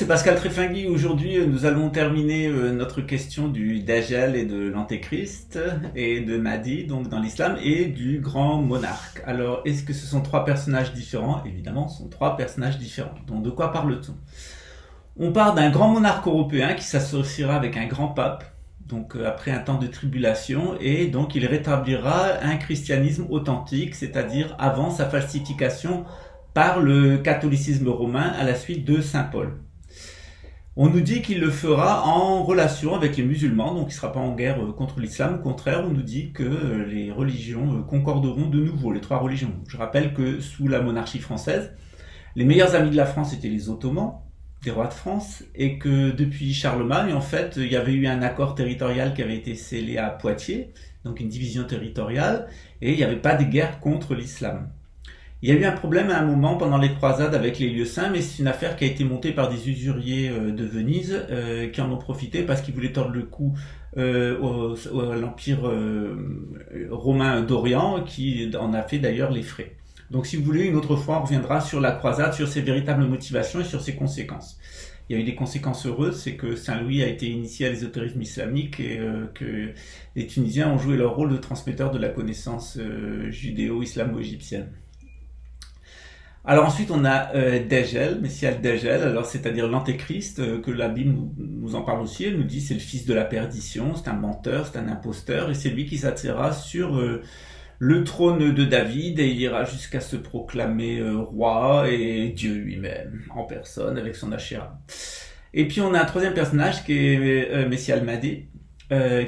c'est Pascal Tréfingui. Aujourd'hui, nous allons terminer notre question du Dajjal et de l'Antéchrist et de Mahdi, donc dans l'islam, et du grand monarque. Alors, est-ce que ce sont trois personnages différents? Évidemment, ce sont trois personnages différents. Donc, de quoi parle-t-on? On parle d'un grand monarque européen qui s'associera avec un grand pape, donc après un temps de tribulation, et donc il rétablira un christianisme authentique, c'est-à-dire avant sa falsification par le catholicisme romain à la suite de Saint Paul. On nous dit qu'il le fera en relation avec les musulmans, donc il ne sera pas en guerre contre l'islam. Au contraire, on nous dit que les religions concorderont de nouveau, les trois religions. Je rappelle que sous la monarchie française, les meilleurs amis de la France étaient les Ottomans, des rois de France, et que depuis Charlemagne, en fait, il y avait eu un accord territorial qui avait été scellé à Poitiers, donc une division territoriale, et il n'y avait pas de guerre contre l'islam. Il y a eu un problème à un moment pendant les croisades avec les lieux saints, mais c'est une affaire qui a été montée par des usuriers de Venise qui en ont profité parce qu'ils voulaient tordre le cou à l'Empire romain d'Orient, qui en a fait d'ailleurs les frais. Donc si vous voulez, une autre fois, on reviendra sur la croisade, sur ses véritables motivations et sur ses conséquences. Il y a eu des conséquences heureuses, c'est que Saint-Louis a été initié à l'ésotérisme islamique et que les Tunisiens ont joué leur rôle de transmetteurs de la connaissance judéo-islamo-égyptienne. Alors ensuite on a Dajjal, Messie al-Dajjal, alors c'est-à-dire l'Antéchrist, que la Bible nous en parle aussi. Elle nous dit c'est le fils de la perdition, c'est un menteur, c'est un imposteur, et c'est lui qui s'attira sur le trône de David, et il ira jusqu'à se proclamer roi et Dieu lui-même en personne avec son Ashéra. Et puis on a un troisième personnage qui est Messie al-Mahdi,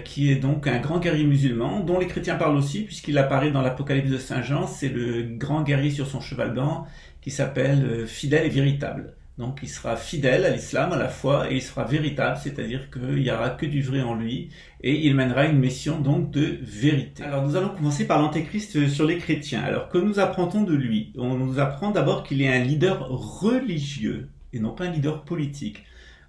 qui est donc un grand guerrier musulman, dont les chrétiens parlent aussi, puisqu'il apparaît dans l'Apocalypse de Saint Jean. C'est le grand guerrier sur son cheval blanc, qui s'appelle fidèle et véritable. Donc il sera fidèle à l'islam, à la foi, et il sera véritable, c'est-à-dire qu'il n'y aura que du vrai en lui, et il mènera une mission donc de vérité. Alors nous allons commencer par l'Antéchrist sur les chrétiens. Alors que nous apprend-on de lui? On nous apprend d'abord qu'il est un leader religieux, et non pas un leader politique.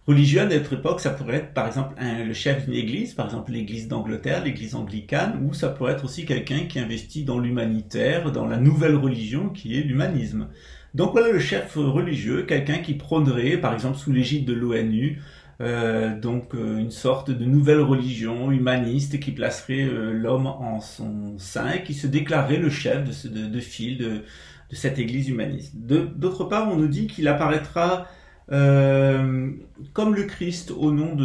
Religieux à notre époque, ça pourrait être par exemple le chef d'une église, par exemple l'église d'Angleterre, l'église anglicane, ou ça pourrait être aussi quelqu'un qui investit dans l'humanitaire, dans la nouvelle religion qui est l'humanisme. Donc voilà le chef religieux, quelqu'un qui prônerait, par exemple sous l'égide de l'ONU, une sorte de nouvelle religion humaniste qui placerait l'homme en son sein et qui se déclarerait le chef de file de cette église humaniste. D'autre part, on nous dit qu'il apparaîtra comme le Christ au nom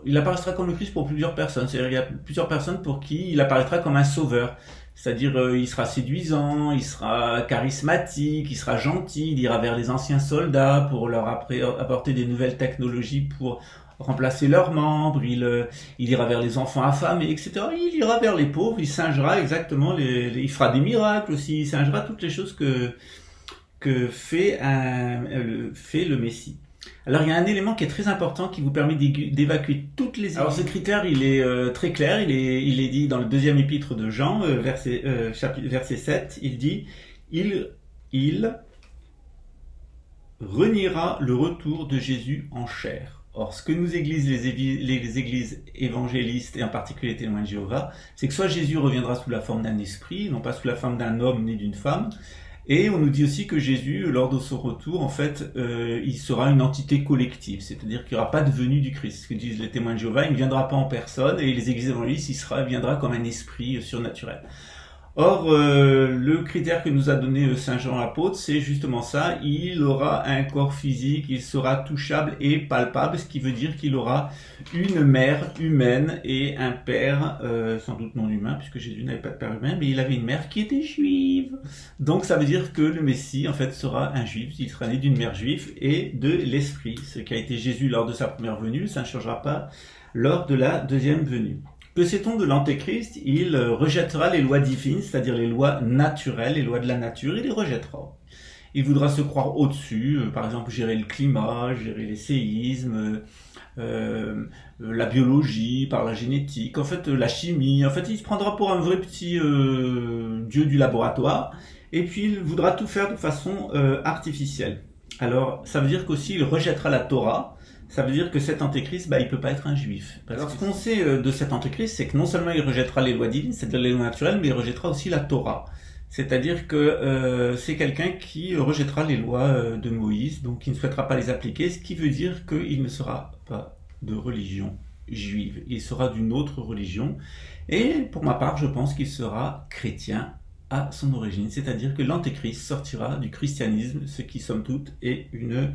il apparaîtra comme le Christ pour plusieurs personnes. C'est-à-dire qu'il y a plusieurs personnes pour qui il apparaîtra comme un sauveur. C'est-à-dire il sera séduisant, il sera charismatique, il sera gentil, il ira vers les anciens soldats pour leur apporter des nouvelles technologies pour remplacer leurs membres, il ira vers les enfants affamés, etc. Il ira vers les pauvres, il singera exactement, il fera des miracles aussi, il singera toutes les choses que fait le Messie. Alors il y a un élément qui est très important qui vous permet d'évacuer toutes les... Alors ce critère il est très clair, il est dit dans le deuxième épître de Jean, verset 7, il dit il reniera le retour de Jésus en chair. Or ce que nous les églises évangélistes et en particulier les témoins de Jéhovah, c'est que soit Jésus reviendra sous la forme d'un esprit, non pas sous la forme d'un homme né d'une femme. Et on nous dit aussi que Jésus, lors de son retour, en fait, il sera une entité collective, c'est-à-dire qu'il n'y aura pas de venue du Christ. Ce que disent les témoins de Jéhovah, il ne viendra pas en personne, et les églises évangélistes, il viendra comme un esprit surnaturel. Or, le critère que nous a donné Saint Jean l'apôtre, c'est justement ça, il aura un corps physique, il sera touchable et palpable, ce qui veut dire qu'il aura une mère humaine et un père, sans doute non humain, puisque Jésus n'avait pas de père humain, mais il avait une mère qui était juive. Donc ça veut dire que le Messie, en fait, sera un juif, il sera né d'une mère juive et de l'esprit. Ce qui a été Jésus lors de sa première venue, ça ne changera pas lors de la deuxième venue. Que sait-on de l'Antéchrist? Il rejettera les lois divines, c'est-à-dire les lois naturelles, les lois de la nature, il les rejettera. Il voudra se croire au-dessus, par exemple gérer le climat, gérer les séismes, la biologie, par la génétique, en fait la chimie. En fait, il se prendra pour un vrai petit dieu du laboratoire, et puis il voudra tout faire de façon artificielle. Alors, ça veut dire qu'aussi il rejettera la Torah. Ça veut dire que cet antéchrist, il peut pas être un juif. Parce que ce qu'on sait de cet antéchrist, c'est que non seulement il rejettera les lois divines, c'est-à-dire les lois naturelles, mais il rejettera aussi la Torah. C'est-à-dire que c'est quelqu'un qui rejettera les lois de Moïse, donc qui ne souhaitera pas les appliquer, ce qui veut dire qu'il ne sera pas de religion juive, il sera d'une autre religion. Et pour ma part, je pense qu'il sera chrétien à son origine, c'est-à-dire que l'antéchrist sortira du christianisme, ce qui somme toute est une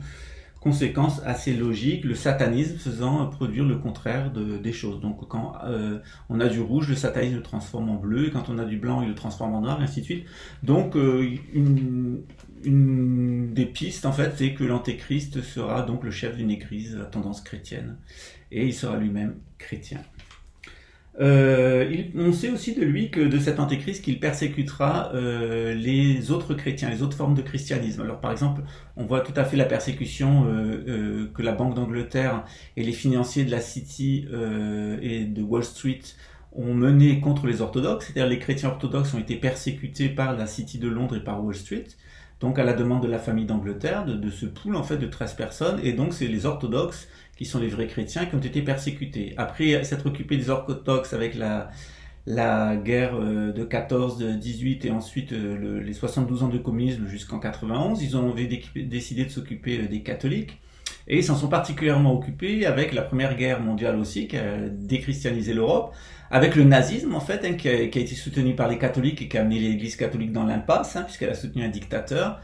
conséquence assez logique, le satanisme faisant produire le contraire des choses. Donc quand on a du rouge, le satanisme le transforme en bleu, et quand on a du blanc, il le transforme en noir, et ainsi de suite. Donc une des pistes, en fait, c'est que l'antéchrist sera donc le chef d'une église à tendance chrétienne, et il sera lui-même chrétien. On sait aussi de lui que de cet antéchrist qu'il persécutera les autres chrétiens, les autres formes de christianisme. Alors par exemple, on voit tout à fait la persécution que la Banque d'Angleterre et les financiers de la City et de Wall Street ont mené contre les orthodoxes, c'est-à-dire les chrétiens orthodoxes ont été persécutés par la City de Londres et par Wall Street, donc à la demande de la famille d'Angleterre, de ce pool en fait de 13 personnes, et donc c'est les orthodoxes qui sont les vrais chrétiens, qui ont été persécutés. Après s'être occupés des orthodoxes avec la guerre de 14-18 et ensuite les 72 ans de communisme jusqu'en 91, ils ont décidé de s'occuper des catholiques. Et ils s'en sont particulièrement occupés avec la Première Guerre mondiale aussi, qui a déchristianisé l'Europe, avec le nazisme en fait, qui a été soutenu par les catholiques et qui a amené l'Église catholique dans l'impasse, puisqu'elle a soutenu un dictateur.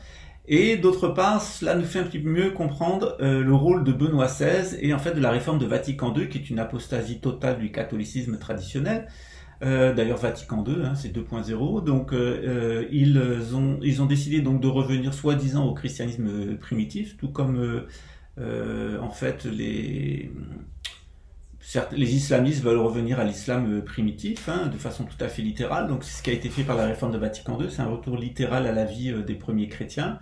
Et d'autre part, cela nous fait un petit peu mieux comprendre le rôle de Benoît XVI et en fait de la réforme de Vatican II, qui est une apostasie totale du catholicisme traditionnel. D'ailleurs, Vatican II, c'est 2.0. Donc, ils ont décidé donc de revenir soi-disant au christianisme primitif, tout comme en fait les islamistes veulent revenir à l'islam primitif, de façon tout à fait littérale. Donc c'est ce qui a été fait par la réforme de Vatican II, c'est un retour littéral à la vie des premiers chrétiens.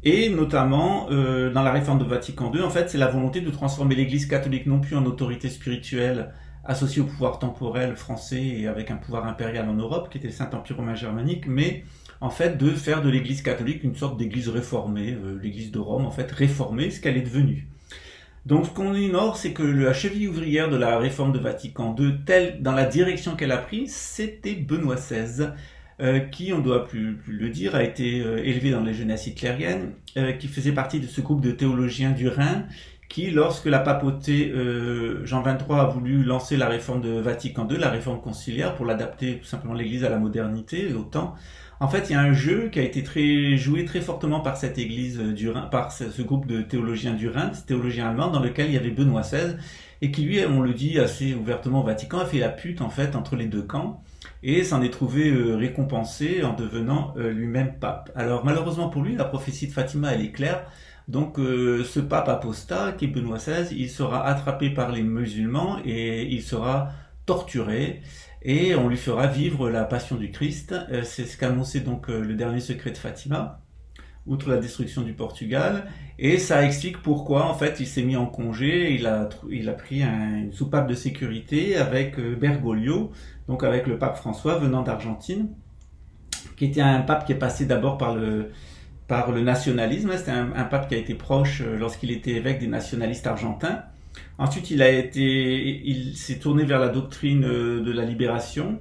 Et notamment, dans la réforme de Vatican II, en fait, c'est la volonté de transformer l'Église catholique non plus en autorité spirituelle associée au pouvoir temporel français et avec un pouvoir impérial en Europe, qui était le Saint-Empire romain germanique, mais en fait de faire de l'Église catholique une sorte d'église réformée, l'Église de Rome, en fait réformée, ce qu'elle est devenue. Donc ce qu'on ignore, c'est que la cheville ouvrière de la réforme de Vatican II, telle dans la direction qu'elle a prise, c'était Benoît XVI, qui, on doit plus le dire, a été élevé dans les jeunesses hitlériennes, qui faisait partie de ce groupe de théologiens du Rhin, qui, lorsque la papauté Jean XXIII a voulu lancer la réforme de Vatican II, la réforme conciliaire, pour l'adapter tout simplement l'Église à la modernité, au temps, en fait, il y a un jeu qui a été joué très fortement par cette église du Rhin, par ce groupe de théologiens du Rhin, ces théologiens allemands, dans lequel il y avait Benoît XVI, et qui lui, on le dit assez ouvertement au Vatican, a fait la pute en fait entre les deux camps, et s'en est trouvé récompensé en devenant lui-même pape. Alors malheureusement pour lui, la prophétie de Fatima, elle est claire. Donc ce pape apostat, qui est Benoît XVI, il sera attrapé par les musulmans et il sera torturé. Et on lui fera vivre la passion du Christ. C'est ce qu'annonçait donc le dernier secret de Fatima, outre la destruction du Portugal. Et ça explique pourquoi en fait il s'est mis en congé. Il a pris une soupape de sécurité avec Bergoglio, donc avec le pape François venant d'Argentine, qui était un pape qui est passé d'abord par le nationalisme. C'était un pape qui a été proche lorsqu'il était évêque des nationalistes argentins. Ensuite, il s'est tourné vers la doctrine de la libération,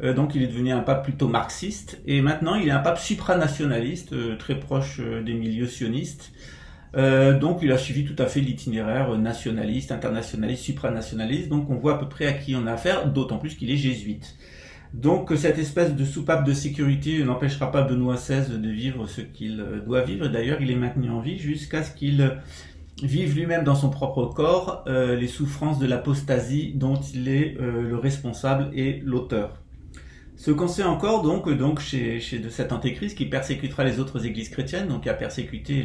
donc il est devenu un pape plutôt marxiste, et maintenant il est un pape supranationaliste, très proche des milieux sionistes. Donc il a suivi tout à fait l'itinéraire nationaliste, internationaliste, supranationaliste, donc on voit à peu près à qui on a affaire, d'autant plus qu'il est jésuite. Donc cette espèce de soupape de sécurité n'empêchera pas Benoît XVI de vivre ce qu'il doit vivre, et d'ailleurs il est maintenu en vie jusqu'à ce qu'il vive lui-même dans son propre corps les souffrances de l'apostasie dont il est le responsable et l'auteur. Ce qu'on sait encore donc chez de cet antéchrist qui persécutera les autres églises chrétiennes, donc qui a persécuté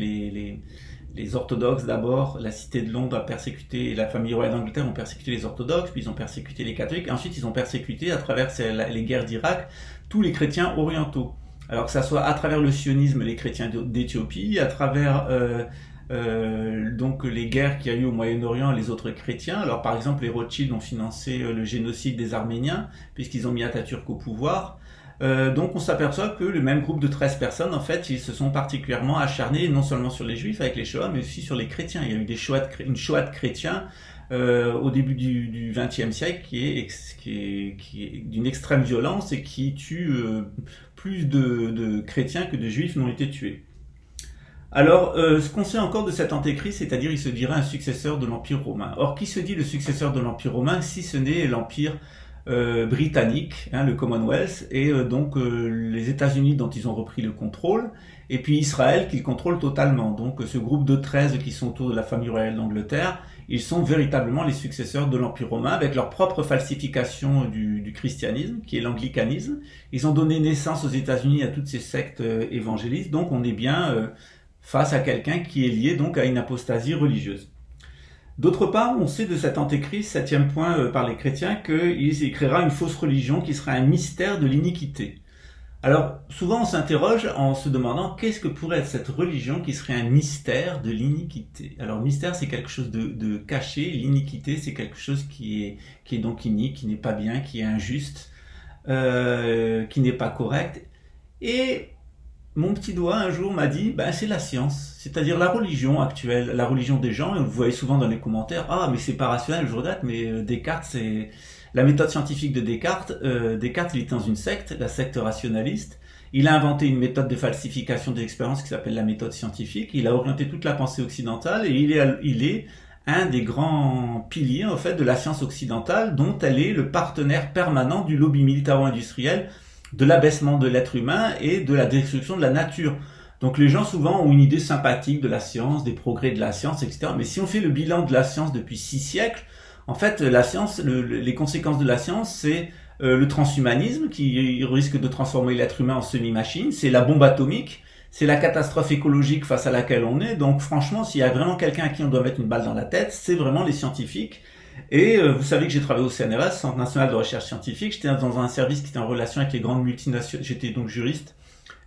les orthodoxes d'abord, la cité de Londres a persécuté, la famille royale d'Angleterre ont persécuté les orthodoxes, puis ils ont persécuté les catholiques, et ensuite ils ont persécuté à travers les guerres d'Irak tous les chrétiens orientaux. Alors que ça soit à travers le sionisme les chrétiens d'Éthiopie, à travers donc les guerres qu'il y a eu au Moyen-Orient, les autres chrétiens. Alors par exemple les Rothschild ont financé le génocide des Arméniens puisqu'ils ont mis Atatürk au pouvoir. Donc on s'aperçoit que le même groupe de 13 personnes, en fait, ils se sont particulièrement acharnés non seulement sur les juifs avec les Shoah, mais aussi sur les chrétiens. Il y a eu une Shoah de chrétiens au début du XXe siècle qui est d'une extrême violence et qui tue plus de chrétiens que de juifs n'ont été tués. Alors, ce qu'on sait encore de cet antéchrist, c'est-à-dire il se dirait un successeur de l'Empire romain. Or, qui se dit le successeur de l'Empire romain si ce n'est l'Empire britannique, le Commonwealth, et donc les États-Unis dont ils ont repris le contrôle, et puis Israël qu'ils contrôlent totalement. Donc ce groupe de 13 qui sont autour de la famille royale d'Angleterre, ils sont véritablement les successeurs de l'Empire romain, avec leur propre falsification du christianisme, qui est l'anglicanisme. Ils ont donné naissance aux États-Unis à toutes ces sectes évangélistes, donc on est bien face à quelqu'un qui est lié donc à une apostasie religieuse. D'autre part, on sait de cet antéchrist, 7e point par les chrétiens, qu'il créera une fausse religion qui sera un mystère de l'iniquité. Alors, souvent on s'interroge en se demandant qu'est-ce que pourrait être cette religion qui serait un mystère de l'iniquité. Alors, mystère, c'est quelque chose de caché, l'iniquité, c'est quelque chose qui est donc inique, qui n'est pas bien, qui est injuste, qui n'est pas correct. Et mon petit doigt, un jour, m'a dit, c'est la science. C'est-à-dire la religion actuelle, la religion des gens, et vous voyez souvent dans les commentaires, mais c'est pas rationnel, je regrette, mais Descartes, c'est la méthode scientifique de Descartes. Descartes, il était dans une secte, la secte rationaliste. Il a inventé une méthode de falsification des expériences qui s'appelle la méthode scientifique. Il a orienté toute la pensée occidentale, et il est un des grands piliers, en fait, de la science occidentale, dont elle est le partenaire permanent du lobby militaro-industriel, de l'abaissement de l'être humain et de la destruction de la nature. Donc les gens souvent ont une idée sympathique de la science, des progrès de la science, etc. Mais si on fait le bilan de la science depuis 6 siècles, en fait la science, les conséquences de la science, c'est le transhumanisme qui risque de transformer l'être humain en semi-machine, c'est la bombe atomique, c'est la catastrophe écologique face à laquelle on est. Donc franchement, s'il y a vraiment quelqu'un à qui on doit mettre une balle dans la tête, c'est vraiment les scientifiques. Et vous savez que j'ai travaillé au CNRS, Centre National de Recherche Scientifique. J'étais dans un service qui était en relation avec les grandes multinationales. J'étais donc juriste.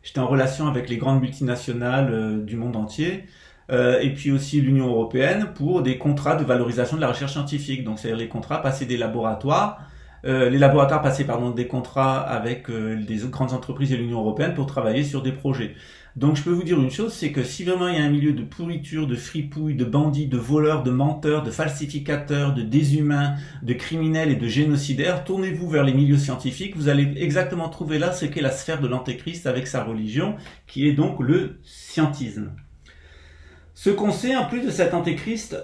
J'étais en relation avec les grandes multinationales du monde entier. Et puis aussi l'Union européenne pour des contrats de valorisation de la recherche scientifique. Donc c'est-à-dire les contrats passés des laboratoires. Les laboratoires passaient des contrats avec des grandes entreprises et l'Union européenne pour travailler sur des projets. Donc je peux vous dire une chose, c'est que si vraiment il y a un milieu de pourriture, de fripouilles, de bandits, de voleurs, de menteurs, de falsificateurs, de déshumains, de criminels et de génocidaires, tournez-vous vers les milieux scientifiques, vous allez exactement trouver là ce qu'est la sphère de l'antéchrist avec sa religion, qui est donc le scientisme. Ce qu'on sait en plus de cet antéchrist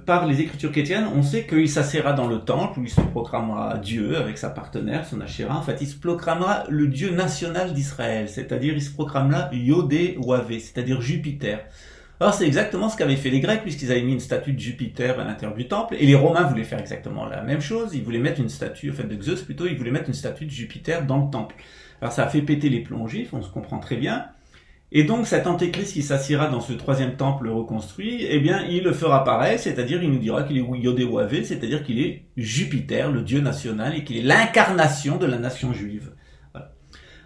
par les écritures chrétiennes, on sait qu'il s'assiera dans le temple où il se proclamera Dieu avec sa partenaire, son Ashéra. En fait, il se proclamera le Dieu national d'Israël, c'est-à-dire il se proclamera Yodé-Wavé, c'est-à-dire Jupiter. Alors c'est exactement ce qu'avaient fait les Grecs puisqu'ils avaient mis une statue de Jupiter à l'intérieur du temple, et les Romains voulaient faire exactement la même chose. Ils voulaient mettre une statue, de Zeus plutôt, ils voulaient mettre une statue de Jupiter dans le temple. Alors ça a fait péter les plombs juifs, on se comprend très bien. Et donc cet antéchrist qui s'assiera dans ce 3e temple reconstruit, il le fera pareil, c'est-à-dire il nous dira qu'il est Yodé-Wavé, c'est-à-dire qu'il est Jupiter, le dieu national, et qu'il est l'incarnation de la nation juive. Voilà.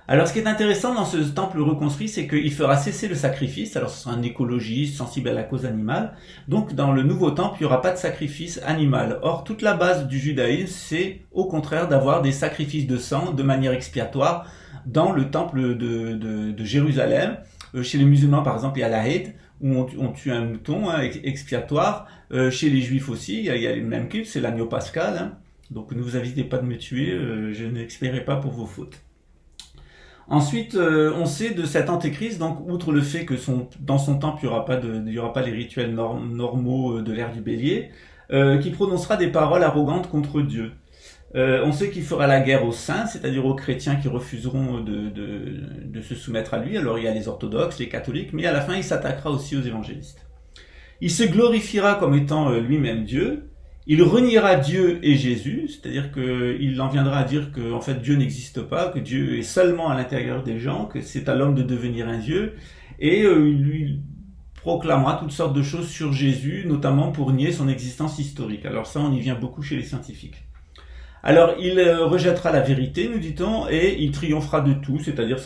Alors ce qui est intéressant dans ce temple reconstruit, c'est qu'il fera cesser le sacrifice. Alors ce sera un écologiste sensible à la cause animale. Donc dans le nouveau temple, il n'y aura pas de sacrifice animal. Or toute la base du judaïsme, c'est au contraire d'avoir des sacrifices de sang de manière expiatoire dans le temple de Jérusalem. Chez les musulmans, par exemple, il y a la Eid, où on tue un mouton expiatoire. Chez les juifs aussi, il y a le même culte, c'est l'agneau pascal. Donc ne vous avisez pas de me tuer, je n'expierai pas pour vos fautes. Ensuite, on sait de cet antéchrist, donc outre le fait que dans son temple, il n'y aura pas les rituels normaux de l'ère du bélier, qui prononcera des paroles arrogantes contre Dieu. On sait qu'il fera la guerre aux saints, c'est-à-dire aux chrétiens qui refuseront de se soumettre à lui. Alors il y a les orthodoxes, les catholiques, mais à la fin il s'attaquera aussi aux évangélistes. Il se glorifiera comme étant lui-même Dieu. Il reniera Dieu et Jésus, c'est-à-dire qu'il en viendra à dire que en fait Dieu n'existe pas, que Dieu est seulement à l'intérieur des gens, que c'est à l'homme de devenir un Dieu, et il lui proclamera toutes sortes de choses sur Jésus, notamment pour nier son existence historique. Alors ça, on y vient beaucoup chez les scientifiques. Alors, il rejettera la vérité, nous dit-on, et il triomphera de tout, c'est-à-dire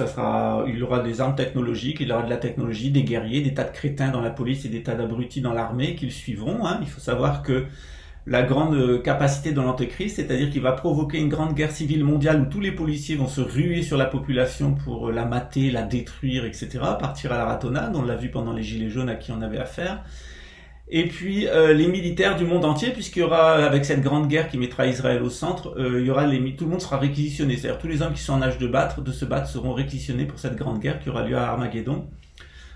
il aura des armes technologiques, il aura de la technologie, des guerriers, des tas de crétins dans la police et des tas d'abrutis dans l'armée qui le suivront. Il faut savoir que la grande capacité de l'Antéchrist, c'est-à-dire qu'il va provoquer une grande guerre civile mondiale où tous les policiers vont se ruer sur la population pour la mater, la détruire, etc., partir à la ratonnade. On l'a vu pendant les Gilets jaunes à qui on avait affaire. Et puis les militaires du monde entier, puisqu'il y aura, avec cette grande guerre qui mettra Israël au centre, il y aura tout le monde sera réquisitionné. C'est-à-dire tous les hommes qui sont en âge de se battre seront réquisitionnés pour cette grande guerre qui aura lieu à Armageddon.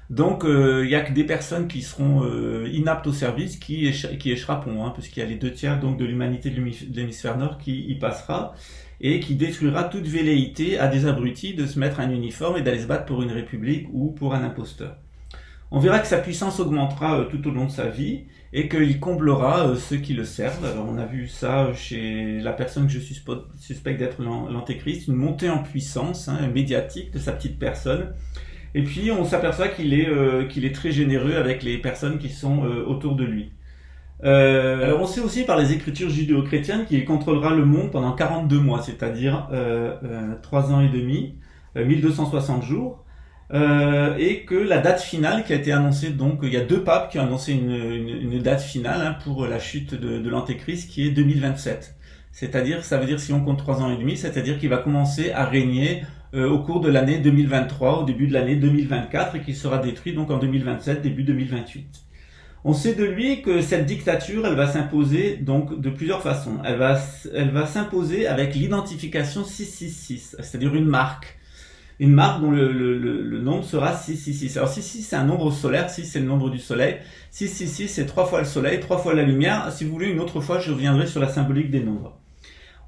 Donc il y a que des personnes qui seront inaptes au service qui échapperont, puisqu'il y a les 2/3 donc de l'humanité de l'hémisphère nord qui y passera et qui détruira toute velléité à des abrutis de se mettre un uniforme et d'aller se battre pour une république ou pour un imposteur. On verra que sa puissance augmentera tout au long de sa vie et qu'il comblera ceux qui le servent. Alors on a vu ça chez la personne que je suspecte d'être l'Antéchrist, une montée en puissance médiatique de sa petite personne. Et puis on s'aperçoit qu'il est très généreux avec les personnes qui sont autour de lui. Alors on sait aussi par les écritures judéo-chrétiennes qu'il contrôlera le monde pendant 42 mois, c'est-à-dire 3 ans et demi, 1260 jours. Et que la date finale qui a été annoncée, donc il y a 2 papes qui ont annoncé une date finale pour la chute de l'Antéchrist qui est 2027. C'est-à-dire, ça veut dire si on compte 3 ans et demi, c'est-à-dire qu'il va commencer à régner au cours de l'année 2023, au début de l'année 2024 et qu'il sera détruit donc en 2027, début 2028. On sait de lui que cette dictature, elle va s'imposer donc de plusieurs façons. Elle va s'imposer avec l'identification 666, c'est-à-dire une marque dont le nombre sera 666. Alors 666 c'est un nombre solaire, 6 c'est le nombre du soleil, 666 c'est 3 fois le soleil, 3 fois la lumière. Si vous voulez une autre fois, je reviendrai sur la symbolique des nombres.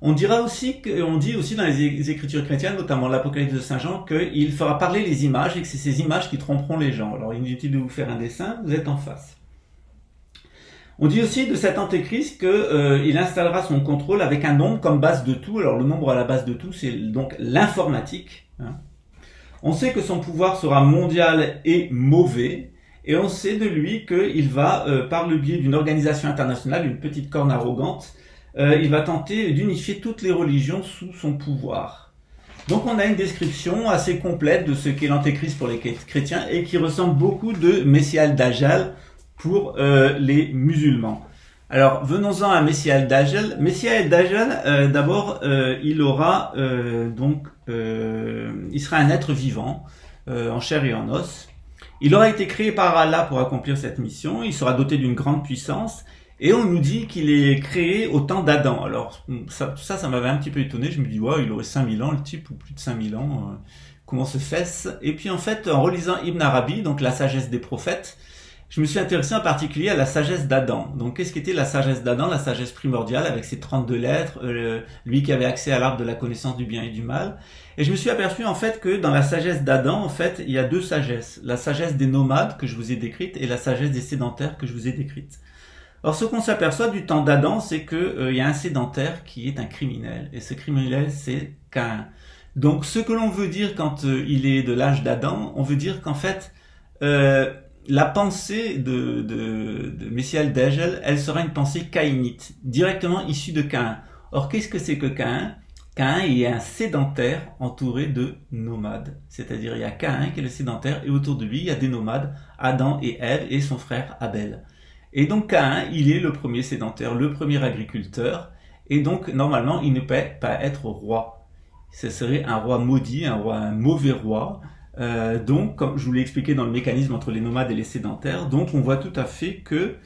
On dit aussi dans les écritures chrétiennes, notamment l'Apocalypse de Saint Jean, qu'il fera parler les images et que c'est ces images qui tromperont les gens. Alors inutile de vous faire un dessin, vous êtes en face. On dit aussi de cet antéchrist qu'il installera son contrôle avec un nombre comme base de tout. Alors le nombre à la base de tout, c'est donc l'informatique. On sait que son pouvoir sera mondial et mauvais, et on sait de lui qu'il va, par le biais d'une organisation internationale, une petite corne arrogante, il va tenter d'unifier toutes les religions sous son pouvoir. Donc on a une description assez complète de ce qu'est l'antéchrist pour les chrétiens et qui ressemble beaucoup de Messie al-Dajjal pour les musulmans. Alors venons-en à Messie al-Dajjal. Messie al-Dajjal, d'abord, il sera un être vivant, en chair et en os. Il aura été créé par Allah pour accomplir cette mission. Il sera doté d'une grande puissance. Et on nous dit qu'il est créé au temps d'Adam. Alors ça m'avait un petit peu étonné. Je me dis, ouais, il aurait 5000 ans, le type, ou plus de 5000 ans. Comment se fait-ce? Et puis en fait, en relisant Ibn Arabi, donc la sagesse des prophètes, je me suis intéressé en particulier à la sagesse d'Adam. Donc qu'est-ce qu'était la sagesse d'Adam, la sagesse primordiale, avec ses 32 lettres, lui qui avait accès à l'arbre de la connaissance du bien et du mal. Et je me suis aperçu en fait que dans la sagesse d'Adam, en fait, il y a 2 sagesses. La sagesse des nomades que je vous ai décrite et la sagesse des sédentaires que je vous ai décrite. Or, ce qu'on s'aperçoit du temps d'Adam, c'est que y a un sédentaire qui est un criminel. Et ce criminel, c'est Caïn. Donc, ce que l'on veut dire quand il est de l'âge d'Adam, on veut dire qu'en fait, la pensée de Messie al-Dajjal, elle sera une pensée caïnite, directement issue de Caïn. Or, qu'est-ce que c'est que Caïn? Caïn est un sédentaire entouré de nomades. C'est-à-dire, il y a Caïn qui est le sédentaire et autour de lui, il y a des nomades, Adam et Ève et son frère Abel. Et donc Caïn, il est le premier sédentaire, le premier agriculteur, et donc normalement il ne peut pas être roi. Ce serait un roi maudit, un mauvais roi. Donc, comme je vous l'ai expliqué dans le mécanisme entre les nomades et les sédentaires, donc on voit tout à fait que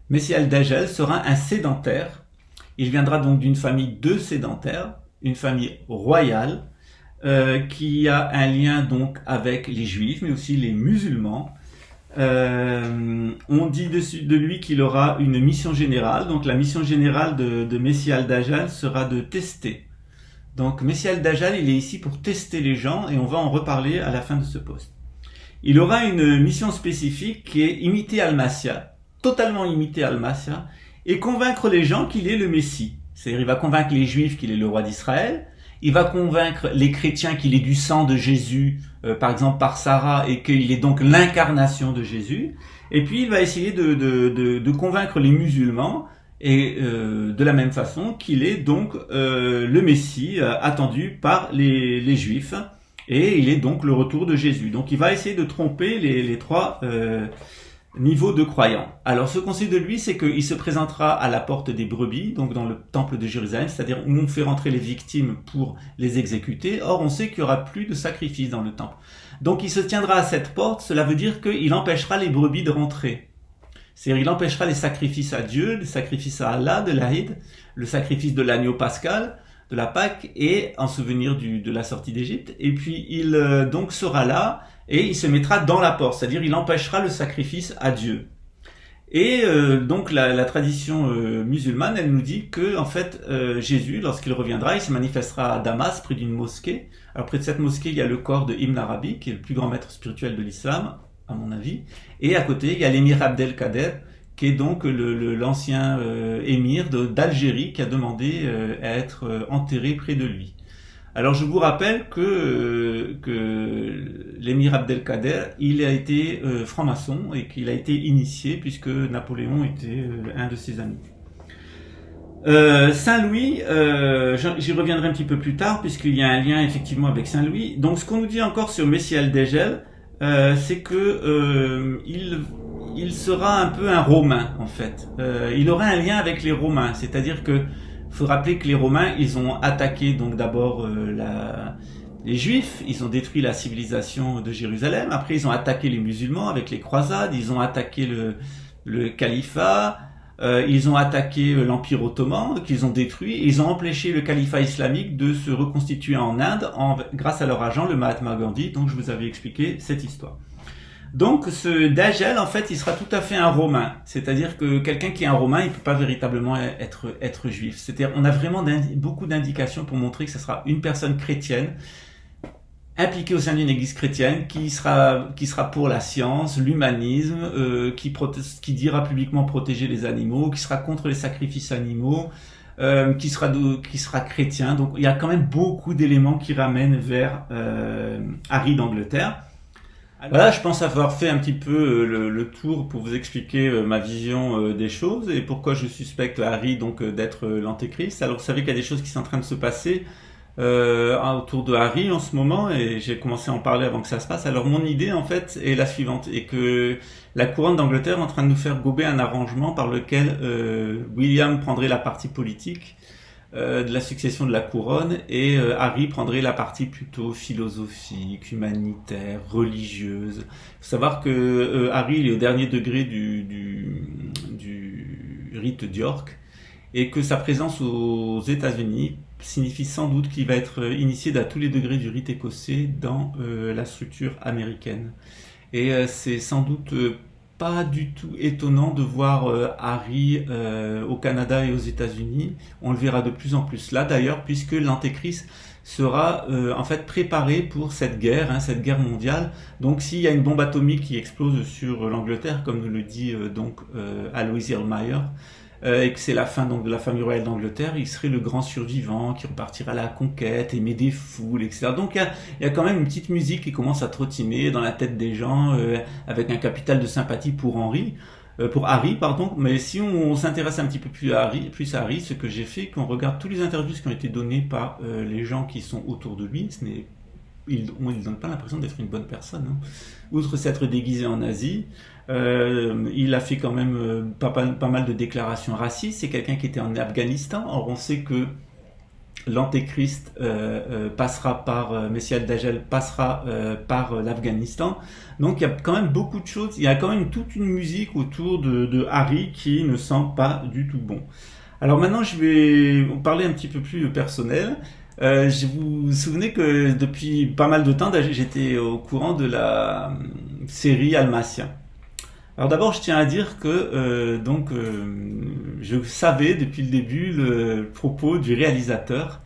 Messie al-Dajjal sera un sédentaire. Il viendra donc d'une famille de sédentaires, une famille royale, qui a un lien donc avec les juifs, mais aussi les musulmans. On dit de lui qu'il aura une mission générale. Donc la mission générale de Messie al-Dajjal sera de tester. Donc Messie al-Dajjal, il est ici pour tester les gens et on va en reparler à la fin de ce post. Il aura une mission spécifique qui est imiter Al-Massia, totalement imiter Al-Massia, et convaincre les gens qu'il est le Messie. C'est-à-dire il va convaincre les Juifs qu'il est le roi d'Israël, il va convaincre les chrétiens qu'il est du sang de Jésus, par exemple par Sarah, et qu'il est donc l'incarnation de Jésus. Et puis il va essayer de convaincre les musulmans, et de la même façon qu'il est donc le Messie attendu par les Juifs, et il est donc le retour de Jésus. Donc il va essayer de tromper les trois niveau de croyant. Alors ce qu'on sait de lui, c'est qu'il se présentera à la porte des brebis, donc dans le temple de Jérusalem, c'est-à-dire où on fait rentrer les victimes pour les exécuter. Or on sait qu'il n'y aura plus de sacrifices dans le temple. Donc il se tiendra à cette porte, cela veut dire qu'il empêchera les brebis de rentrer. C'est-à-dire il empêchera les sacrifices à Dieu, les sacrifices à Allah, de l'Aïd, le sacrifice de l'agneau pascal, de la Pâque, et en souvenir de la sortie d'Égypte. Et puis il donc sera là, et il se mettra dans la porte, c'est-à-dire il empêchera le sacrifice à Dieu. Et donc la tradition musulmane, elle nous dit que en fait Jésus, lorsqu'il reviendra, il se manifestera à Damas, près d'une mosquée. Alors près de cette mosquée, il y a le corps de Ibn Arabi, qui est le plus grand maître spirituel de l'islam, à mon avis. Et à côté, il y a l'émir Abdelkader, qui est donc l'ancien émir d'Algérie, qui a demandé à être enterré près de lui. Alors je vous rappelle que l'émir Abdelkader, il a été franc-maçon et qu'il a été initié puisque Napoléon était un de ses amis. Saint-Louis, j'y reviendrai un petit peu plus tard puisqu'il y a un lien effectivement avec Saint-Louis. Donc ce qu'on nous dit encore sur Messie el-Dajjal, c'est que il sera un peu un Romain en fait. Il aura un lien avec les Romains, c'est-à-dire que il faut rappeler que les Romains, ils ont attaqué donc d'abord les Juifs, ils ont détruit la civilisation de Jérusalem. Après, ils ont attaqué les musulmans avec les croisades, ils ont attaqué le califat, ils ont attaqué l'Empire ottoman qu'ils ont détruit. Et ils ont empêché le califat islamique de se reconstituer en Inde grâce à leur agent, le Mahatma Gandhi. Donc, je vous avais expliqué cette histoire. Donc ce Dajjal, en fait, il sera tout à fait un Romain. C'est-à-dire que quelqu'un qui est un Romain, il peut pas véritablement être juif. C'est-à-dire, on a vraiment beaucoup d'indications pour montrer que ce sera une personne chrétienne, impliquée au sein d'une église chrétienne, qui sera pour la science, l'humanisme, qui dira publiquement protéger les animaux, qui sera contre les sacrifices animaux, qui sera chrétien. Donc il y a quand même beaucoup d'éléments qui ramènent vers Harry d'Angleterre. Voilà, je pense avoir fait un petit peu le tour pour vous expliquer ma vision des choses et pourquoi je suspecte Harry donc d'être l'antéchrist. Alors vous savez qu'il y a des choses qui sont en train de se passer autour de Harry en ce moment et j'ai commencé à en parler avant que ça se passe. Alors mon idée en fait est la suivante, et que la couronne d'Angleterre est en train de nous faire gober un arrangement par lequel William prendrait la partie politique de la succession de la couronne et Harry prendrait la partie plutôt philosophique, humanitaire, religieuse. Il faut savoir que Harry il est au dernier degré du rite d'York et que sa présence aux États-Unis signifie sans doute qu'il va être initié à tous les degrés du rite écossais dans la structure américaine. Et c'est sans doute pas du tout étonnant de voir Harry au Canada et aux États-Unis. On le verra de plus en plus là d'ailleurs, puisque l'Antéchrist sera en fait préparé pour cette guerre mondiale. Donc s'il y a une bombe atomique qui explose sur l'Angleterre, comme nous le dit Alois Erlmeyer, et que c'est la fin donc de la famille royale d'Angleterre, il serait le grand survivant qui repartira à la conquête, aimer des foules, etc. Donc il y a quand même une petite musique qui commence à trottiner dans la tête des gens, avec un capital de sympathie pour Harry, pardon. Mais si on s'intéresse un petit peu plus à Harry, ce que j'ai fait, qu'on regarde tous les interviews qui ont été données par les gens qui sont autour de lui, il ne donne pas l'impression d'être une bonne personne. Hein. Outre s'être déguisé en nazi, il a fait quand même pas mal de déclarations racistes. C'est quelqu'un qui était en Afghanistan. Or, on sait que l'Antéchrist passera par Messie el-Dajjal passera par l'Afghanistan. Donc, il y a quand même beaucoup de choses. Il y a quand même toute une musique autour de Harry qui ne sent pas du tout bon. Alors maintenant, je vais parler un petit peu plus personnel. Vous vous souvenez que depuis pas mal de temps, j'étais au courant de la série Almacia. Alors d'abord, je tiens à dire que je savais depuis le début le propos du réalisateur.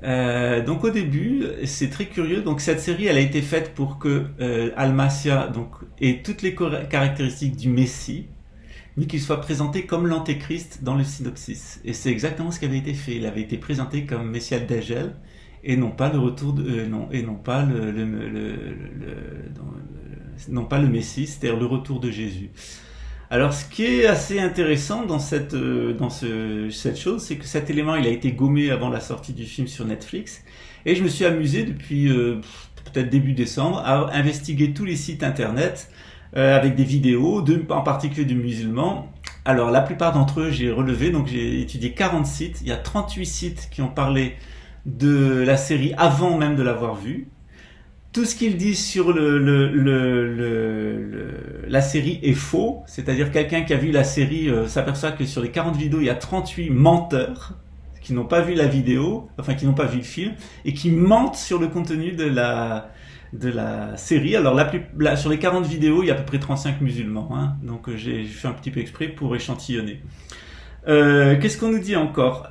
Donc au début, c'est très curieux. Donc cette série, elle a été faite pour que Almacia ait toutes les caractéristiques du Messie, mais qu'il soit présenté comme l'Antéchrist dans le synopsis. Et c'est exactement ce qui avait été fait. Il avait été présenté comme Messie el-Dajjal et non pas le retour non pas le Messie, c'est-à-dire le retour de Jésus. Alors, ce qui est assez intéressant dans cette chose, c'est que cet élément, il a été gommé avant la sortie du film sur Netflix, et je me suis amusé depuis peut-être début décembre à investiguer tous les sites internet avec des vidéos, en particulier de musulmans. Alors la plupart d'entre eux, j'ai relevé, donc j'ai étudié 40 sites. Il y a 38 sites qui ont parlé de la série avant même de l'avoir vue. Tout ce qu'ils disent sur la série est faux, c'est-à-dire quelqu'un qui a vu la série s'aperçoit que sur les 40 vidéos, il y a 38 menteurs qui n'ont pas vu la vidéo, enfin qui n'ont pas vu le film, et qui mentent sur le contenu de la série. Alors sur les 40 vidéos, il y a à peu près 35 musulmans, hein, donc j'ai fait un petit peu exprès pour échantillonner. Qu'est-ce qu'on nous dit encore?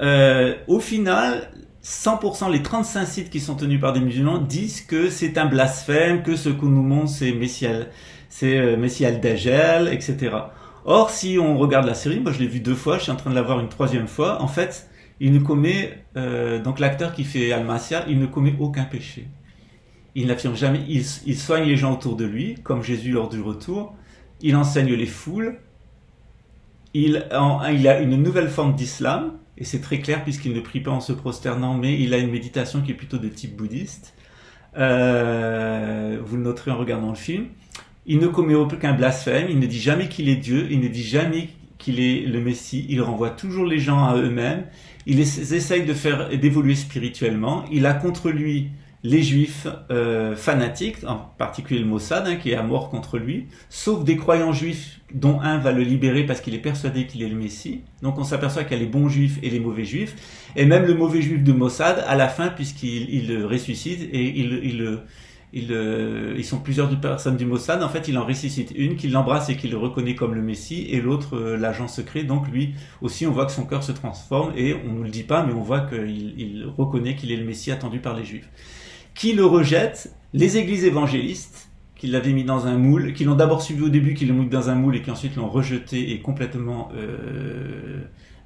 Au final, 100%, les 35 sites qui sont tenus par des musulmans disent que c'est un blasphème, que ce qu'on nous montre c'est Messie al-Dajjal, etc. Or, si on regarde la série, moi je l'ai vue 2 fois, je suis en train de la voir une 3e fois, en fait, il ne commet, donc l'acteur qui fait Al-Massia, il ne commet aucun péché. Il n'affirme jamais, il soigne les gens autour de lui, comme Jésus lors du retour, il enseigne les foules, il a une nouvelle forme d'islam, et c'est très clair puisqu'il ne prie pas en se prosternant, mais il a une méditation qui est plutôt de type bouddhiste. Vous le noterez en regardant le film. Il ne commet aucun blasphème, il ne dit jamais qu'il est Dieu, il ne dit jamais qu'il est le Messie, il renvoie toujours les gens à eux-mêmes, il essaye d'évoluer spirituellement, il a contre lui les juifs fanatiques, en particulier le Mossad, hein, qui est à mort contre lui, sauf des croyants juifs dont un va le libérer parce qu'il est persuadé qu'il est le Messie. Donc on s'aperçoit qu'il y a les bons juifs et les mauvais juifs, et même le mauvais juif de Mossad, à la fin, puisqu'il le ressuscite, et ils sont plusieurs personnes du Mossad, en fait il en ressuscite une, qui l'embrasse et qui le reconnaît comme le Messie, et l'autre l'agent secret, donc lui aussi on voit que son cœur se transforme, et on nous le dit pas, mais on voit qu'il reconnaît qu'il est le Messie attendu par les juifs. Qui le rejettent? Les églises évangélistes, qui l'avaient mis dans un moule, qui l'ont d'abord suivi au début, qui l'ont mis dans un moule et qui ensuite l'ont rejeté et complètement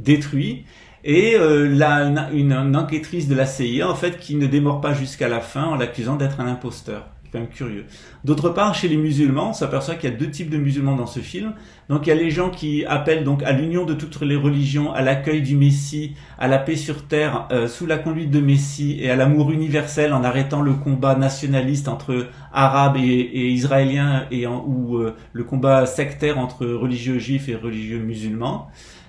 détruit. Et une enquêtrice de la CIA, en fait, qui ne démord pas jusqu'à la fin en l'accusant d'être un imposteur. C'est quand même curieux. D'autre part, chez les musulmans, on s'aperçoit qu'il y a 2 types de musulmans dans ce film. Donc il y a les gens qui appellent donc à l'union de toutes les religions, à l'accueil du Messie, à la paix sur terre sous la conduite de Messie et à l'amour universel en arrêtant le combat nationaliste entre arabes et israéliens ou le combat sectaire entre religieux juifs et religieux musulmans.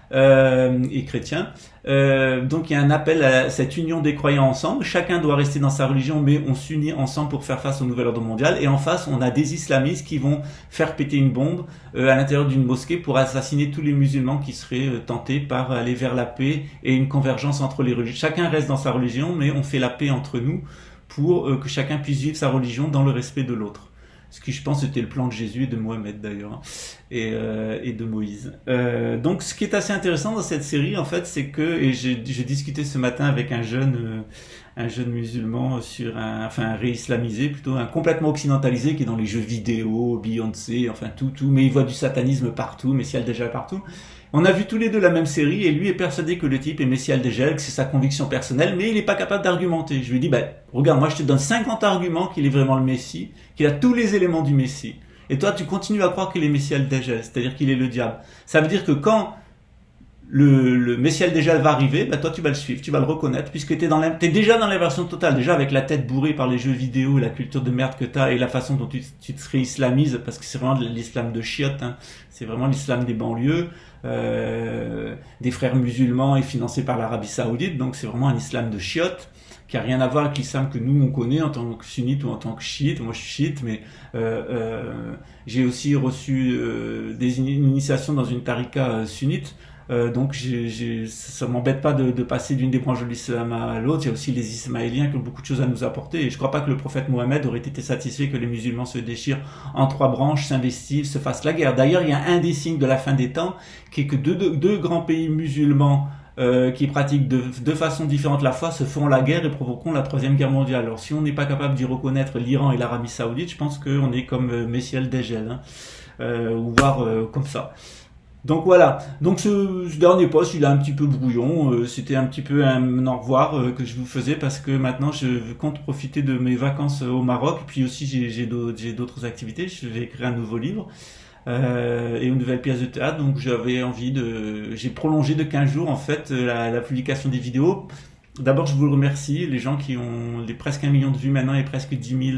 Et chrétiens. Donc il y a un appel à cette union des croyants ensemble. Chacun doit rester dans sa religion, mais on s'unit ensemble pour faire face au nouvel ordre mondial. Et en face, on a des islamistes qui vont faire péter une bombe à l'intérieur d'une mosquée pour assassiner tous les musulmans qui seraient tentés par aller vers la paix et une convergence entre les religions. Chacun reste dans sa religion, mais on fait la paix entre nous pour que chacun puisse vivre sa religion dans le respect de l'autre. Ce qui, je pense, était le plan de Jésus et de Mohamed d'ailleurs, et de Moïse. Donc, ce qui est assez intéressant dans cette série, en fait, c'est que, et j'ai discuté ce matin avec un jeune musulman un réislamisé, plutôt un complètement occidentalisé, qui est dans les jeux vidéo, Beyoncé, enfin tout, mais il voit du satanisme partout, Messie al-Dajjal partout. On a vu tous les deux la même série et lui est persuadé que le type est Messie al-Dajjal, que c'est sa conviction personnelle, mais il n'est pas capable d'argumenter. Je lui dis, regarde, moi je te donne 50 arguments qu'il est vraiment le Messie, qu'il a tous les éléments du Messie. Et toi, tu continues à croire qu'il est Messie al-Dajjal, c'est-à-dire qu'il est le diable. Ça veut dire que quand le Messie al-Dajjal va arriver, toi tu vas le suivre, tu vas le reconnaître, puisque t'es déjà dans l'inversion totale, déjà avec la tête bourrée par les jeux vidéo, la culture de merde que t'as et la façon dont tu te réislamises, parce que c'est vraiment l'islam de chiottes, hein. C'est vraiment l'islam des banlieues, des frères musulmans et financé par l'Arabie Saoudite, donc c'est vraiment un islam de chiottes qui a rien à voir avec l'islam que nous on connaît en tant que sunnite ou en tant que chiite. Moi je suis chiite, mais j'ai aussi reçu une initiation dans une tarika sunnite. Donc ça m'embête pas de passer d'une des branches de l'islam à l'autre. Il y a aussi les Ismaéliens qui ont beaucoup de choses à nous apporter, et je crois pas que le prophète Mohammed aurait été satisfait que les musulmans se déchirent en 3 branches, s'investissent, se fassent la guerre. D'ailleurs, il y a un des signes de la fin des temps qui est que deux grands pays musulmans qui pratiquent de façon différente la foi se font la guerre et provoqueront la 3e guerre mondiale. Alors si on n'est pas capable d'y reconnaître l'Iran et l'Arabie Saoudite, je pense qu'on est comme Messie al-Dajjal, ou voire comme ça. Donc voilà, donc ce dernier post il est un petit peu brouillon, c'était un petit peu un au revoir que je vous faisais, parce que maintenant je compte profiter de mes vacances au Maroc, et puis aussi j'ai d'autres activités. Je vais écrire un nouveau livre et une nouvelle pièce de théâtre, donc j'ai prolongé de 15 jours en fait la publication des vidéos. D'abord je vous remercie, les gens qui ont presque 1 million de vues maintenant et presque 10 000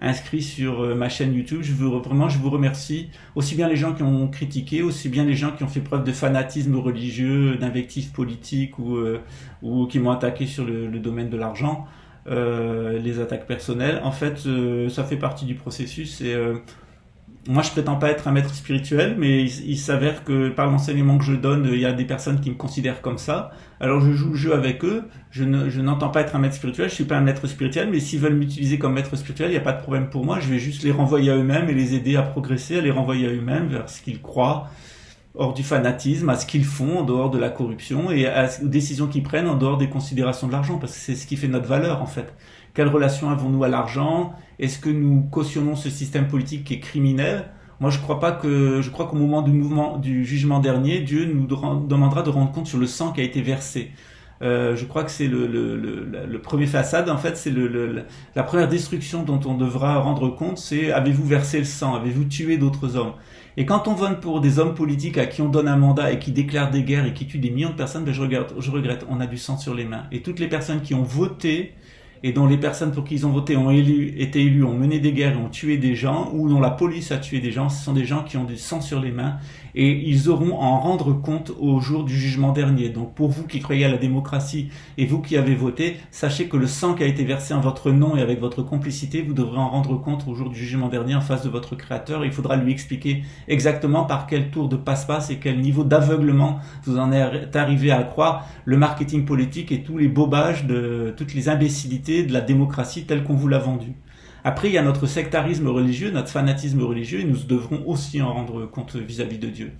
inscrits sur ma chaîne YouTube. Je vous remercie. Aussi bien les gens qui ont critiqué, aussi bien les gens qui ont fait preuve de fanatisme religieux, d'invective politique ou qui m'ont attaqué sur le domaine de l'argent, les attaques personnelles. En fait, ça fait partie du processus et moi, je prétends pas être un maître spirituel, mais il s'avère que par l'enseignement que je donne, il y a des personnes qui me considèrent comme ça. Alors, je joue le jeu avec eux. Je n'entends pas être un maître spirituel. Je suis pas un maître spirituel, mais s'ils veulent m'utiliser comme maître spirituel, il n'y a pas de problème pour moi. Je vais juste les renvoyer à eux-mêmes et les aider à progresser, à les renvoyer à eux-mêmes vers ce qu'ils croient, hors du fanatisme, à ce qu'ils font en dehors de la corruption et aux décisions qu'ils prennent en dehors des considérations de l'argent, parce que c'est ce qui fait notre valeur, en fait. Quelle relation avons-nous à l'argent? Est-ce que nous cautionnons ce système politique qui est criminel? Moi, je crois qu'au moment du jugement dernier, Dieu nous demandera de rendre compte sur le sang qui a été versé. Je crois que c'est le premier façade, en fait, c'est la première destruction dont on devra rendre compte, c'est avez-vous versé le sang? Avez-vous tué d'autres hommes? Et quand on vote pour des hommes politiques à qui on donne un mandat et qui déclarent des guerres et qui tuent des millions de personnes, ben je regrette, on a du sang sur les mains. Et toutes les personnes qui ont voté et dont les personnes pour qui ils ont voté ont été élus, ont mené des guerres et ont tué des gens, ou dont la police a tué des gens, ce sont des gens qui ont du sang sur les mains, et ils auront à en rendre compte au jour du jugement dernier. Donc pour vous qui croyez à la démocratie, et vous qui avez voté, sachez que le sang qui a été versé en votre nom et avec votre complicité, vous devrez en rendre compte au jour du jugement dernier en face de votre Créateur, et il faudra lui expliquer exactement par quel tour de passe-passe et quel niveau d'aveuglement vous en êtes arrivé à croire le marketing politique et tous les bobages de toutes les imbécilités de la démocratie telle qu'on vous l'a vendue. Après, il y a notre sectarisme religieux, notre fanatisme religieux, et nous devrons aussi en rendre compte vis-à-vis de Dieu.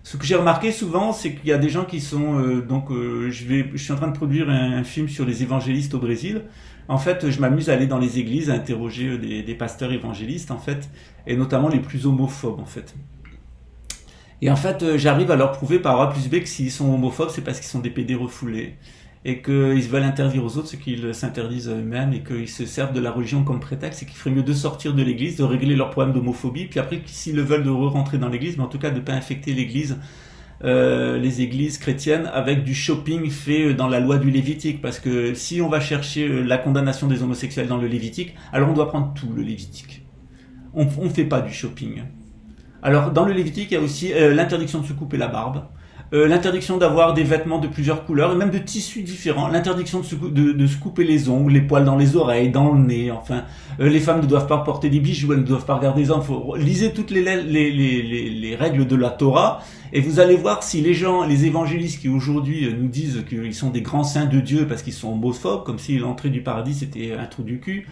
Ce que j'ai remarqué souvent, c'est qu'il y a des gens qui sont... je suis en train de produire un film sur les évangélistes au Brésil. En fait, je m'amuse à aller dans les églises, à interroger des pasteurs évangélistes, en fait, et notamment les plus homophobes, en fait. Et en fait, j'arrive à leur prouver par A plus B que s'ils sont homophobes, c'est parce qu'ils sont des pédés refoulés. Et qu'ils veulent interdire aux autres ce qu'ils s'interdisent à eux-mêmes et qu'ils se servent de la religion comme prétexte et qu'il ferait mieux de sortir de l'église, de régler leurs problèmes d'homophobie, puis après, s'ils le veulent, de re-rentrer dans l'église, mais en tout cas de ne pas infecter l'église, les églises chrétiennes avec du shopping fait dans la loi du Lévitique, parce que si on va chercher la condamnation des homosexuels dans le Lévitique, alors on doit prendre tout le Lévitique. On ne fait pas du shopping. Alors dans le Lévitique, il y a aussi l'interdiction de se couper la barbe, l'interdiction d'avoir des vêtements de plusieurs couleurs et même de tissus différents, l'interdiction de se couper les ongles, les poils dans les oreilles, dans le nez, enfin, les femmes ne doivent pas porter des bijoux, elles ne doivent pas regarder les hommes. Lisez toutes les règles de la Torah et vous allez voir si les évangélistes qui aujourd'hui nous disent qu'ils sont des grands saints de Dieu parce qu'ils sont homophobes, comme si l'entrée du paradis c'était un trou du cul,